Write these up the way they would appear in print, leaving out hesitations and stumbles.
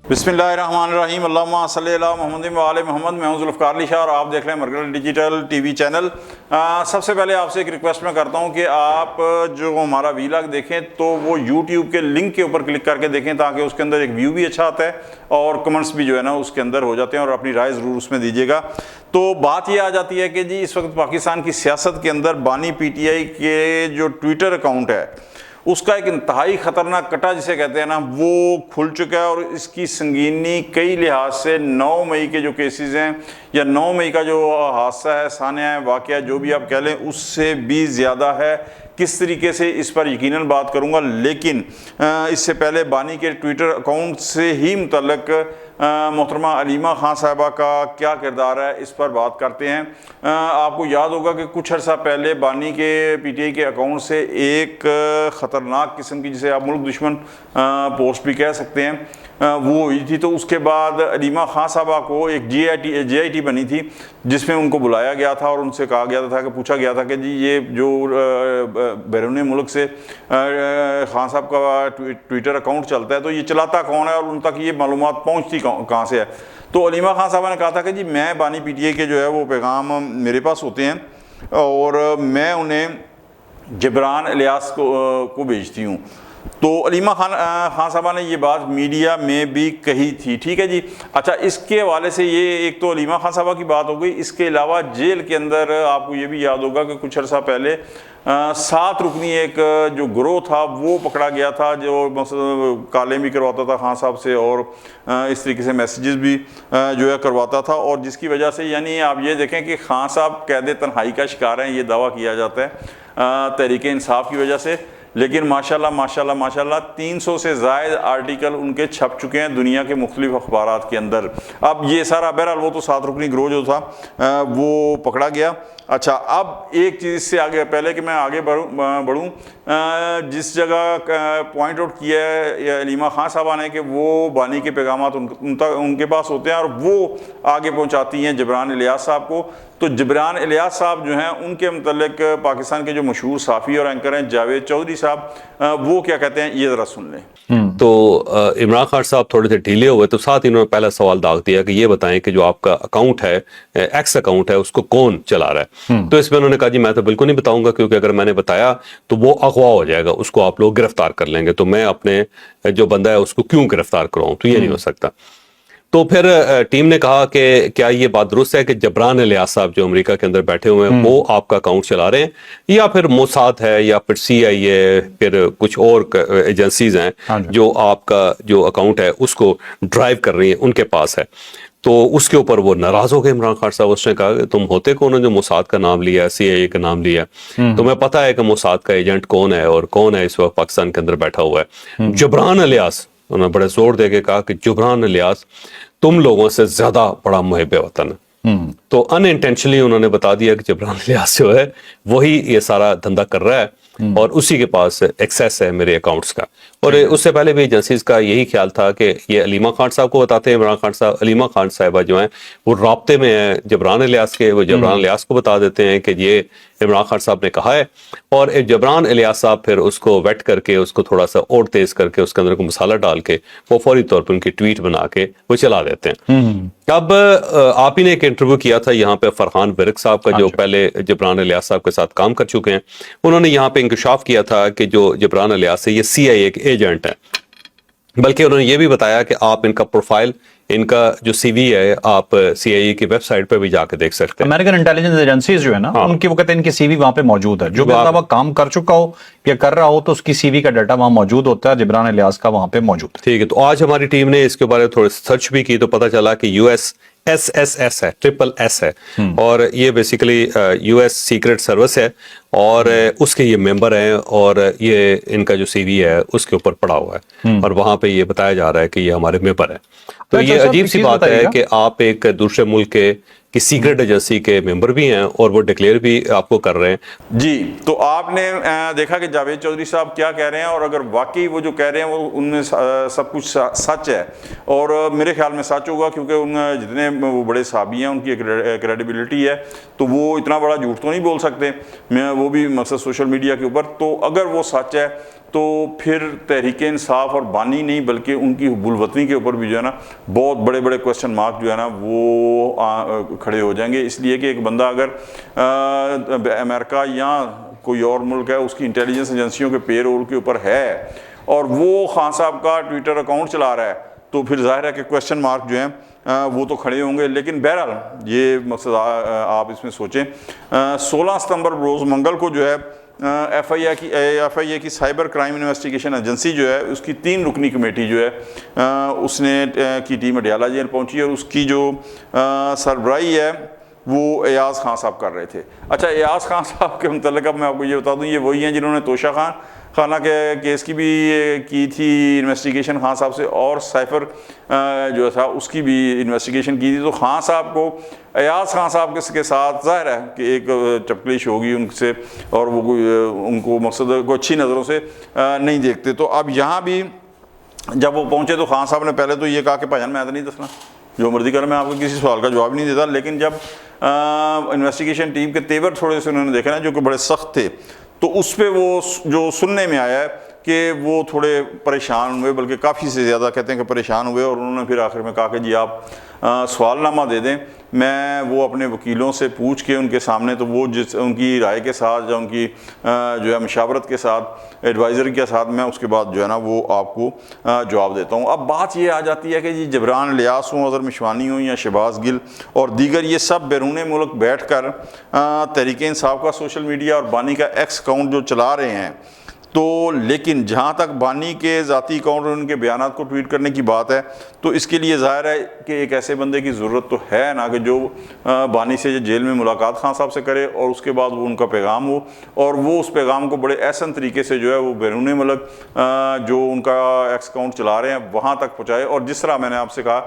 बिस्मिल्लाहिर्रहमानिर्रहीम अल्लाहुम्मा सल्ली अला मुहम्मद व आले मोहम्मद। मैं हूं ज़ुल्फ़िकार अली शाह और आप देख रहे हैं मरकज़ डिजिटल टीवी चैनल। सबसे पहले आपसे एक रिक्वेस्ट मैं करता हूं कि आप जो हमारा वीलॉग देखें तो वो यूट्यूब के लिंक के ऊपर क्लिक करके देखें, ताकि उसके अंदर एक व्यू भी अच्छा आता है और कमेंट्स भी जो है ना उसके अंदर हो जाते हैं, और अपनी राय ज़रूर उसमें दीजिएगा। तो बात ये आ जाती है कि जी इस वक्त पाकिस्तान की सियासत के अंदर बानी PTI के जो ट्विटर अकाउंट है उसका एक इंतहाई ख़तरनाक कटा जिसे कहते हैं ना वो खुल चुका है, और इसकी संगीनी कई लिहाज से 9 मई के जो केसेस हैं या 9 मई का जो हादसा है, सानिया है, वाक़या जो भी आप कह लें, उससे भी ज़्यादा है। किस तरीके से इस पर यकीनन बात करूंगा, लेकिन इससे पहले बानी के ट्विटर अकाउंट से ही मुतल्लक मोहतरमा अलीमा खान साहिबा का क्या किरदार है इस पर बात करते हैं। आपको याद होगा कि कुछ अर्सा पहले बानी के PTI के अकाउंट से एक ख़तरनाक किस्म की, जिसे आप मुल्क दुश्मन पोस्ट भी कह सकते हैं, वो हुई थी। तो उसके बाद अलीमा खान साहबा को एक JIT बनी थी जिसमें उनको बुलाया गया था और उनसे कहा गया था कि पूछा गया था कि जी ये जो बैरून मुल्क से खान साहब का ट्विटर अकाउंट चलता है तो ये चलाता कौन है और उन तक ये मालूमात पहुंचती कहाँ से है। तो अलीमा खान साहबा ने कहा था कि जी मैं बानी PTI के जो है वो पैगाम मेरे पास होते हैं और मैं उन्हें जबरान इलियास को भेजती हूँ। तो अलीमा खान साहबा ने ये बात मीडिया में भी कही थी, ठीक है जी। अच्छा, इसके हवाले से ये एक तो अलीमा खान साहबा की बात हो गई। इसके अलावा जेल के अंदर आपको ये भी याद होगा कि कुछ अर्सा पहले 7 रुकनी एक जो गिरोह था वो पकड़ा गया था, जो कालें भी करवाता था खान साहब से और इस तरीके से मैसेजेस भी जो है करवाता था, और जिसकी वजह से यानी आप ये देखें कि खान साहब कैद तन्हाई का शिकार हैं, ये दावा किया जाता है तहरीक इंसाफ की वजह से। लेकिन माशाल्लाह 300 से ज़ायद आर्टिकल उनके छप चुके हैं दुनिया के मुख्तलिफ अखबारात के अंदर। अब ये सारा बहरहाल वो तो 7 रुकनी गिरोह जो था वो पकड़ा गया। अच्छा, अब एक चीज़ से आगे, पहले कि मैं आगे बढ़ूँ, जिस जगह पॉइंट आउट किया है अलीमा खान साहबा ने कि वो बानी के पैगामात उनके पास होते हैं और वो आगे पहुँचाती हैं जबरान इलियास साहब को। तो जबरान इलियास साहब जो हैं उनके मतलब पाकिस्तान के जो मशहूर साफ़ी और एंकर हैं जावेद चौधरी साहब, वो क्या कहते हैं ये ज़रा सुन लें। तो इमरान खान साहब थोड़े से ढीले हुए, तो साथ इन्होंने पहला सवाल दाग दिया कि ये बताएं कि जो आपका अकाउंट है, एक्स अकाउंट है, उसको कौन चला रहा है। तो इसमें उन्होंने कहा जी मैं तो बिल्कुल नहीं बताऊंगा, क्योंकि अगर मैंने बताया तो वो अगवा हो जाएगा, उसको आप लोग गिरफ्तार कर लेंगे, तो मैं अपने जो बंदा है उसको क्यों गिरफ्तार कराऊं, तो ये नहीं हो सकता। तो फिर टीम ने कहा कि क्या ये बात दुरुस्त है कि जबरान इलियास साहब जो अमेरिका के अंदर बैठे हुए हैं वो आपका अकाउंट चला रहे हैं, या फिर मोसाद है, या फिर CIA, फिर कुछ और एजेंसीज हैं जो आपका जो अकाउंट है उसको ड्राइव कर रही हैं, उनके पास है। तो उसके ऊपर वो नाराज हो गए इमरान खान साहब। उसने कहा कि तुम होते कौन हो जो मोसाद का नाम लिया, CIA का नाम लिया, तुम्हें पता है कि मोसाद का एजेंट कौन है और कौन है इस वक्त पाकिस्तान के अंदर बैठा हुआ है? जबरान इलियास। उन्होंने बड़े जोर दे के कहा कि जबरान इलियास तुम लोगों से ज्यादा बड़ा मुहिब वतन है। तो अनइंटेंशनली उन्होंने बता दिया कि जबरान इलियास जो है वही ये सारा धंधा कर रहा है और उसी के पास एक्सेस है मेरे अकाउंट्स का। और उससे पहले भी एजेंसीज का यही ख्याल था कि ये अलीमा खान साहब को बताते हैं, इमरान खान साहब, अलीमा खान साहिबा जो हैं वो राब्ते में है जबरान इलियास के, वो जबरान इलियास को बता देते हैं कि ये इमरान खान साहब ने कहा है, और जबरान इलियास साहब फिर उसको वेट करके उसको थोड़ा सा और तेज करके उसके अंदर को मसाला डाल के वो फौरी तौर पर उनकी ट्वीट बना के वो चला देते हैं। अब आप ही ने एक इंटरव्यू किया था यहाँ पे फरहान विरक साहब का, जो पहले जबरान इलियास साहब के साथ काम कर चुके हैं। उन्होंने यहाँ पे इंकशाफ किया था कि जो जबरान इलियास है ये CIA के एजेंट है, बल्कि उन्होंने ये भी बताया कि आप इनका प्रोफाइल, इनका जो CV है आप CIA की वेबसाइट पे भी जाके देख सकते हैं। अमेरिकन इंटेलिजेंस एजेंसीज जो है ना, उनकी वो कहते हैं इनकी CV वहां पे मौजूद है, जो बंदा वह काम कर चुका हो या कर रहा हो तो उसकी CV का डाटा वहां मौजूद होता है, जबरान इलियास का वहां पे मौजूद है। ठीक है, तो आज हमारी टीम ने इसके बारे में थोड़ी सर्च भी की तो पता चला कि US SSS है, SSS है, और ये बेसिकली US सीक्रेट सर्विस है और उसके ये मेंबर हैं, और ये इनका जो CV है उसके ऊपर पड़ा हुआ है और वहां पे ये बताया जा रहा है कि ये हमारे मेंबर है। तो ये अजीब सी बात है कि आप एक दूसरे मुल्क के कि सीक्रेट एजेंसी के मेंबर भी हैं और वो डिक्लेयर भी आपको कर रहे हैं। जी, तो आपने देखा कि जावेद चौधरी साहब क्या कह रहे हैं, और अगर वाकई वो जो कह रहे हैं वो उनमें सब कुछ सच है, और मेरे ख्याल में सच होगा, क्योंकि उन जितने वो बड़े साहबी हैं उनकी क्रेडिबिलिटी है, तो वो इतना बड़ा झूठ तो नहीं बोल सकते, मैं वो भी मकसद सोशल मीडिया के ऊपर। तो अगर वो सच है तो फिर तहरीक इंसाफ और बानी नहीं बल्कि उनकी हुब्बुल वतनी के ऊपर भी जो है ना बहुत बड़े बड़े क्वेश्चन मार्क जो है ना वो खड़े हो जाएंगे। इसलिए कि एक बंदा अगर अमेरिका या कोई और मुल्क है उसकी इंटेलिजेंस एजेंसियों के पेरोल के ऊपर है और वो खान साहब का ट्विटर अकाउंट चला रहा है तो फिर जाहिर है कि क्वेश्चन मार्क जो हैं वो तो खड़े होंगे। लेकिन बहरहाल ये मकसद आप इसमें सोचें। 16 सितंबर रोज़ मंगल को जो है FIA की साइबर क्राइम इन्वेस्टिगेशन एजेंसी जो है उसकी 3 रुकनी कमेटी जो है उसने की टीम अडियाला जेल पहुंची और उसकी जो सरबराही है वो एयाज खान साहब कर रहे थे। अच्छा, एयाज खान साहब के मतलब मैं आपको ये बता दूं ये वही हैं जिन्होंने तोशा खाना के केस की भी की थी इन्वेस्टिगेशन खान साहब से और साइफर जो था उसकी भी इन्वेस्टिगेशन की थी। तो खान साहब को एयाज खान साहब के साथ जाहिर है कि एक चपकलिश होगी उनसे और वो उनको मकसद को अच्छी नज़रों से नहीं देखते। तो अब यहाँ भी जब वो पहुँचे तो खान साहब ने पहले तो ये कहा कि भाईजान मैं तो नहीं दसना, जो मर्जी कर, मैं आपको किसी सवाल का जवाब नहीं देता। लेकिन जब इन्वेस्टिगेशन टीम के तेवर थोड़े से उन्होंने देखा ना जो कि बड़े सख्त थे तो उस पर वो जो सुनने में आया है कि वो थोड़े परेशान हुए, बल्कि काफ़ी से ज़्यादा कहते हैं कि परेशान हुए और उन्होंने फिर आखिर में कहा कि जी आप सवालनामा दे दें, मैं वो अपने वकीलों से पूछ के उनके सामने तो वो जिस उनकी राय के साथ या उनकी जो है मशावरत के साथ एडवाइज़र के साथ मैं उसके बाद जो है ना वो आपको जवाब देता हूँ। अब बात ये आ जाती है कि जी जबरान इलियास हों, अज़हर मिशवानी हों या शहबाज गिल और दीगर ये सब बैरून मुल्क बैठ कर तहरीक इंसाफ का सोशल मीडिया और बानी का एक्स अकाउंट जो चला रहे हैं तो लेकिन जहाँ तक बानी के ज़ाती अकाउंट और उनके बयानात को ट्वीट करने की बात है तो इसके लिए ज़ाहिर है कि एक ऐसे बंदे की ज़रूरत तो है ना कि जो बानी से जेल में मुलाकात खान साहब से करे और उसके बाद वो उनका पैगाम हो और वो उस पैगाम को बड़े एहसन तरीके से जो है वो बैरून मुल्क जो उनका एक्स अकाउंट चला रहे हैं वहाँ तक पहुँचाए। और जिस तरह मैंने आपसे कहा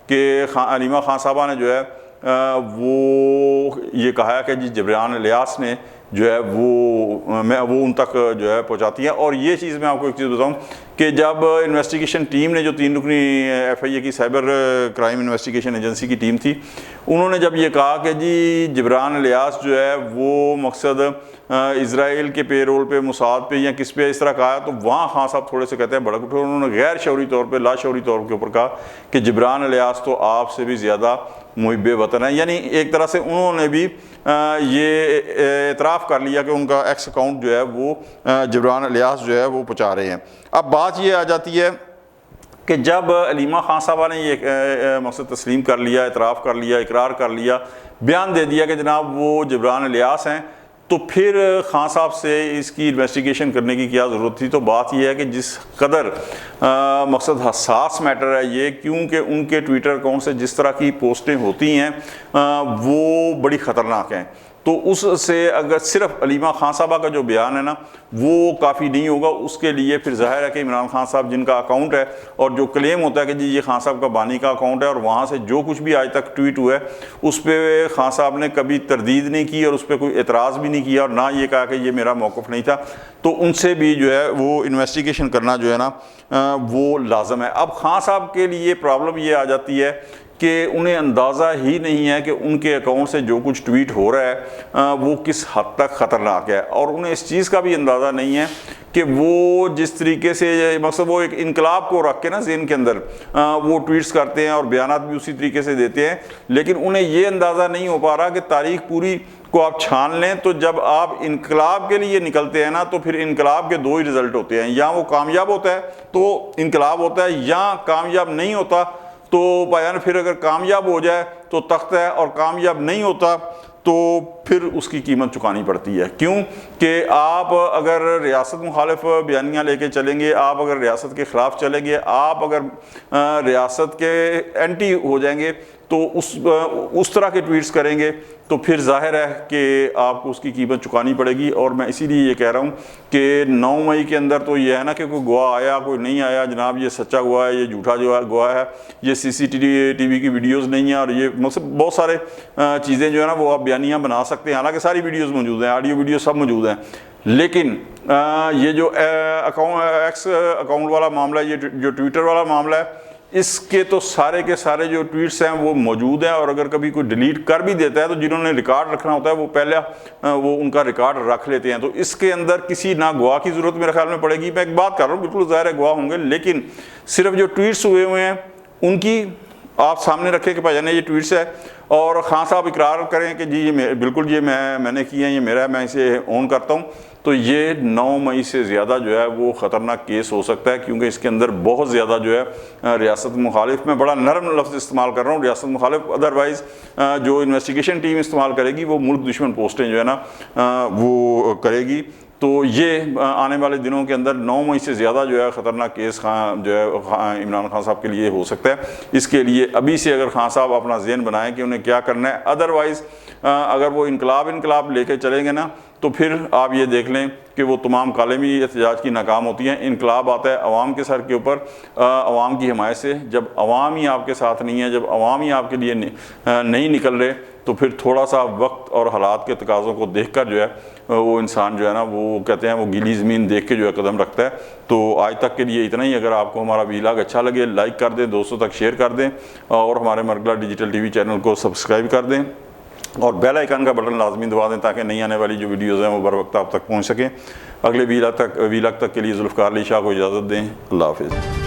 कि अलीमा खान साहबा ने जो है वो ये कहा है कि जी जबरान इलियास ने जो है वो उन तक जो है पहुंचाती है। और ये चीज़ मैं आपको एक चीज़ बताऊं कि जब इन्वेस्टिगेशन टीम ने जो 3 रुकनी FIA की साइबर क्राइम इन्वेस्टिगेशन एजेंसी की टीम थी उन्होंने जब ये कहा कि जी जबरान इलियास जो है वो मकसद इज़राइल के पेरोल पे मुसाद पे या किस पे इस तरह कहा तो वहाँ खान साहब थोड़े से कहते हैं भड़क उठे। उन्होंने गैर शौरी तौर पे लाशौरी तौर के ऊपर कहा कि जबरान इलियास तो आपसे भी ज़्यादा मुहिब वतन है। यानी एक तरह से उन्होंने भी ये एतराफ़ कर लिया कि उनका एक्स अकाउंट जो है वो जबरान इलियास जो है वो पहुँचा रहे हैं। अब बात ये आ जाती है कि जब अलीमा खान साहबा ने ये मकसद तस्लीम कर लिया, एतराफ़ कर लिया, इकरार कर लिया, बयान दे दिया कि जनाब वो जबरान इलियास हैं तो फिर खान साहब से इसकी इन्वेस्टिगेशन करने की क्या ज़रूरत थी। तो बात यह है कि जिस कदर मकसद हसास मैटर है ये क्योंकि उनके ट्विटर अकाउंट से जिस तरह की पोस्टें होती हैं वो बड़ी ख़तरनाक हैं। तो उससे अगर सिर्फ अलीमा खान साहबा का जो बयान है ना वो काफ़ी नहीं होगा, उसके लिए फिर ज़ाहिर है कि इमरान खान साहब जिनका अकाउंट है और जो क्लेम होता है कि जी ये खान साहब का बानी का अकाउंट है और वहाँ से जो कुछ भी आज तक ट्वीट हुआ है उस पर खान साहब ने कभी तरदीद नहीं की और उस पर कोई एतराज़ भी नहीं किया और ना ये कहा कि ये मेरा मौक़िफ़ नहीं था। तो उनसे भी जो है वो इन्वेस्टिगेशन करना जो है ना वो लाजम है। अब खान साहब के लिए प्रॉब्लम ये आ जाती है कि उन्हें अंदाज़ा ही नहीं है कि उनके अकाउंट से जो कुछ ट्वीट हो रहा है वो किस हद तक ख़तरनाक है और उन्हें इस चीज़ का भी अंदाज़ा नहीं है कि वो जिस तरीके से मकसद वो एक इनकलाब को रख के ना ज़हन के अंदर वो ट्वीट्स करते हैं और बयानात भी उसी तरीके से देते हैं, लेकिन उन्हें ये अंदाज़ा नहीं हो पा रहा कि तारीख पूरी को आप छान लें तो जब आप इनकलाब के लिए निकलते हैं ना तो फिर इनकलाब के 2 ही रिज़ल्ट होते हैं, या वो कामयाब होता है तो इनकलाब होता है या कामयाब नहीं होता तो बयान फिर अगर कामयाब हो जाए तो तख्त है और कामयाब नहीं होता तो फिर उसकी कीमत चुकानी पड़ती है। क्यों कि आप अगर रियासत मुखालिफ बयानियाँ लेके चलेंगे, आप अगर रियासत के ख़िलाफ़ चलेंगे, आप अगर रियासत के एंटी हो जाएंगे तो उस तरह के ट्वीट्स करेंगे तो फिर जाहिर है कि आपको उसकी कीमत चुकानी पड़ेगी। और मैं इसीलिए ये कह रहा हूँ कि 9 मई के अंदर तो ये है ना कि कोई गवाह आया कोई नहीं आया, जनाब ये सच्चा गवाह है, ये झूठा जो है गवाह है, ये CCTV की वीडियोज़ नहीं है और ये मतलब बहुत सारे चीज़ें जो है ना वो आप बयानियाँ बना सकते हैं। हालांकि सारी वीडियोज़ मौजूद हैं, ऑडियो वीडियो सब मौजूद हैं, लेकिन ये जो एक्स अकाउंट वाला मामला है, ये जो ट्विटर वाला मामला है, इसके तो सारे के सारे जो ट्वीट्स हैं वो मौजूद हैं, और अगर कभी कोई डिलीट कर भी देता है तो जिन्होंने रिकॉर्ड रखना होता है वो पहले वो उनका रिकॉर्ड रख लेते हैं। तो इसके अंदर किसी ना गवाह की ज़रूरत मेरे ख्याल में पड़ेगी। मैं एक बात कर रहा हूँ, बिल्कुल ज़ाहिर है गवाह होंगे, लेकिन सिर्फ जो ट्वीट्स हुए हैं उनकी आप सामने रखें कि भाईजान ये ट्वीट्स है, और खान साहब इकरार करें कि जी ये बिल्कुल ये मैंने किया है, ये मेरा है, मैं इसे ऑन करता हूँ, तो ये 9 मई से ज़्यादा जो है वो ख़तरनाक केस हो सकता है, क्योंकि इसके अंदर बहुत ज़्यादा जो है रियासत मुखालिफ, में बड़ा नरम लफ्ज़ इस्तेमाल कर रहा हूँ, रियासत मुखालिफ, अदरवाइज़ जो इन्वेस्टिगेशन टीम इस्तेमाल करेगी वो मुल्क दुश्मन पोस्टें जो है ना वो करेगी। तो ये आने वाले दिनों के अंदर 9 मई से ज़्यादा जो है ख़तरनाक केस इमरान खान साहब के लिए हो सकता है। इसके लिए अभी से अगर खान साहब अपना ज़हन बनाएं कि उन्हें क्या करना है, अदरवाइज़ अगर वो इनकलाब लेके चलेंगे ना तो फिर आप ये देख लें कि वो तमाम कालेमी एहतजाज की नाकाम होती हैं। इनकलाब आता है अवाम के सर के ऊपर, अवाम की हमायत से। जब अवाम ही आपके साथ नहीं है, जब अवाम ही आपके लिए नहीं निकल रहे, तो फिर थोड़ा सा वक्त और हालात के तकाज़ों को देख कर जो है वो इंसान जो है ना वो कहते हैं वो गीली ज़मीन देख के जो है कदम रखता है। तो आज तक के लिए इतना ही। अगर आपको हमारा वीलॉग अच्छा लगे लाइक कर दें, दोस्तों तक शेयर कर दें, और हमारे मरगला डिजिटल टीवी चैनल को सब्सक्राइब कर दें, और बेल आइकन का बटन लाजमी दबा दें ताकि नई आने वाली जो वीडियोज़ हैं वो बर वक्त आप तक पहुँच सकें। अगले वीलॉग तक के लिए जुल्फ़िकार अली शाह को इजाज़त दें। अल्लाह हाफ़िज़।